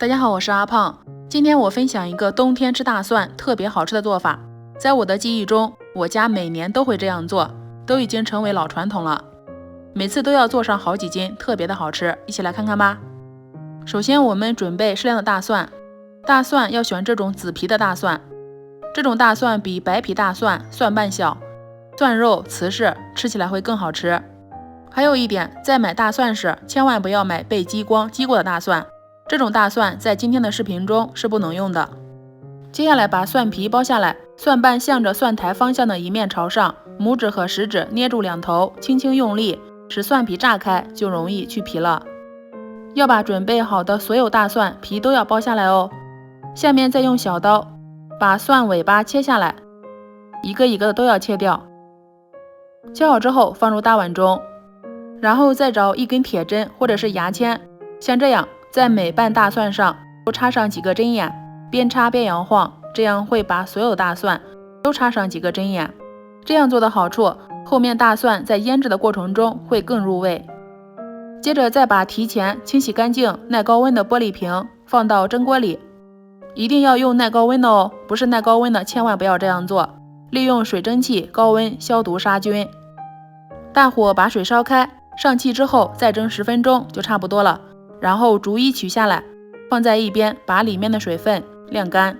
大家好，我是阿胖。今天我分享一个冬天吃大蒜特别好吃的做法。在我的记忆中，我家每年都会这样做，都已经成为老传统了。每次都要做上好几斤，特别的好吃。一起来看看吧。首先我们准备适量的大蒜，大蒜要选这种紫皮的大蒜，这种大蒜比白皮大蒜蒜瓣小，蒜肉瓷实，吃起来会更好吃。还有一点，在买大蒜时千万不要买被激光激过的大蒜，这种大蒜在今天的视频中是不能用的。接下来把蒜皮剥下来，蒜瓣向着蒜苔方向的一面朝上，拇指和食指捏住两头，轻轻用力，使蒜皮炸开，就容易去皮了。要把准备好的所有大蒜皮都要剥下来哦。下面再用小刀把蒜尾巴切下来，一个一个的都要切掉。切好之后放入大碗中，然后再找一根铁针或者是牙签，像这样在每瓣大蒜上都插上几个针眼，边插边摇晃，这样会把所有大蒜都插上几个针眼。这样做的好处，后面大蒜在腌制的过程中会更入味。接着再把提前清洗干净耐高温的玻璃瓶放到蒸锅里，一定要用耐高温的哦，不是耐高温的千万不要这样做。利用水蒸气高温消毒杀菌。大火把水烧开，上气之后再蒸10分钟就差不多了，然后逐一取下来，放在一边，把里面的水分晾干。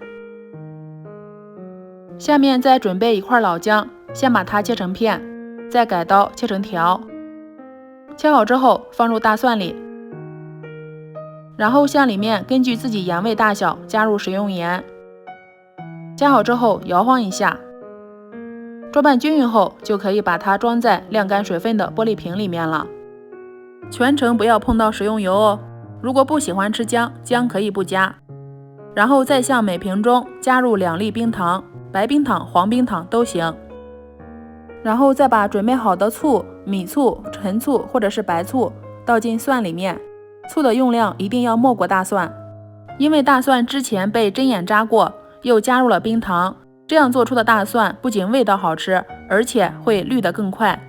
下面再准备一块老姜，先把它切成片，再改刀切成条。切好之后放入大蒜里，然后向里面根据自己盐味大小加入食用盐。加好之后摇晃一下，搅拌均匀后，就可以把它装在晾干水分的玻璃瓶里面了。全程不要碰到食用油哦，如果不喜欢吃姜，姜可以不加。然后再向每瓶中加入2粒冰糖，白冰糖、黄冰糖都行。然后再把准备好的醋、米醋、陈醋或者是白醋倒进蒜里面，醋的用量一定要没过大蒜，因为大蒜之前被针眼扎过，又加入了冰糖，这样做出的大蒜不仅味道好吃，而且会绿得更快。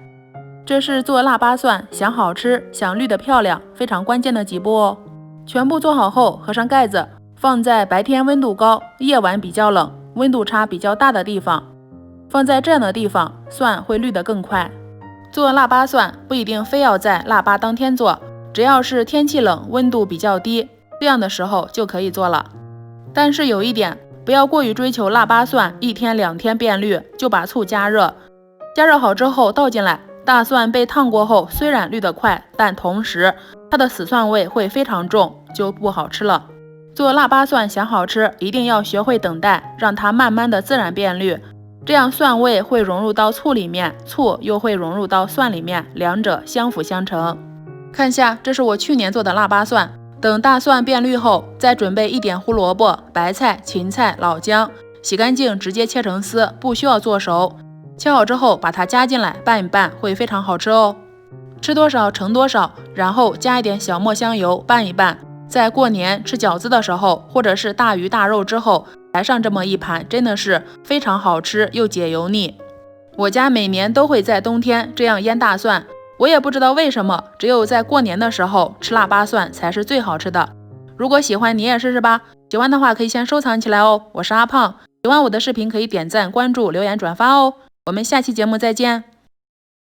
这是做腊八蒜想好吃想绿得漂亮非常关键的几步哦。全部做好后合上盖子，放在白天温度高、夜晚比较冷、温度差比较大的地方。放在这样的地方，蒜会绿得更快。做腊八蒜不一定非要在腊八当天做，只要是天气冷、温度比较低，这样的时候就可以做了。但是有一点，不要过于追求腊八蒜1天2天变绿，就把醋加热。加热好之后倒进来，大蒜被烫过后虽然绿得快，但同时它的死蒜味会非常重，就不好吃了。做腊八蒜想好吃，一定要学会等待，让它慢慢的自然变绿，这样蒜味会融入到醋里面，醋又会融入到蒜里面，两者相辅相成。看下，这是我去年做的腊八蒜。等大蒜变绿后，再准备一点胡萝卜、白菜、芹菜、老姜，洗干净直接切成丝，不需要做熟。切好之后把它加进来拌一拌，会非常好吃哦。吃多少盛多少，然后加一点小磨香油拌一拌。在过年吃饺子的时候，或者是大鱼大肉之后，来上这么一盘，真的是非常好吃又解油腻。我家每年都会在冬天这样腌大蒜，我也不知道为什么，只有在过年的时候吃腊八蒜才是最好吃的。如果喜欢你也试试吧，喜欢的话可以先收藏起来哦。我是阿胖，喜欢我的视频可以点赞、关注、留言、转发哦。我们下期节目再见。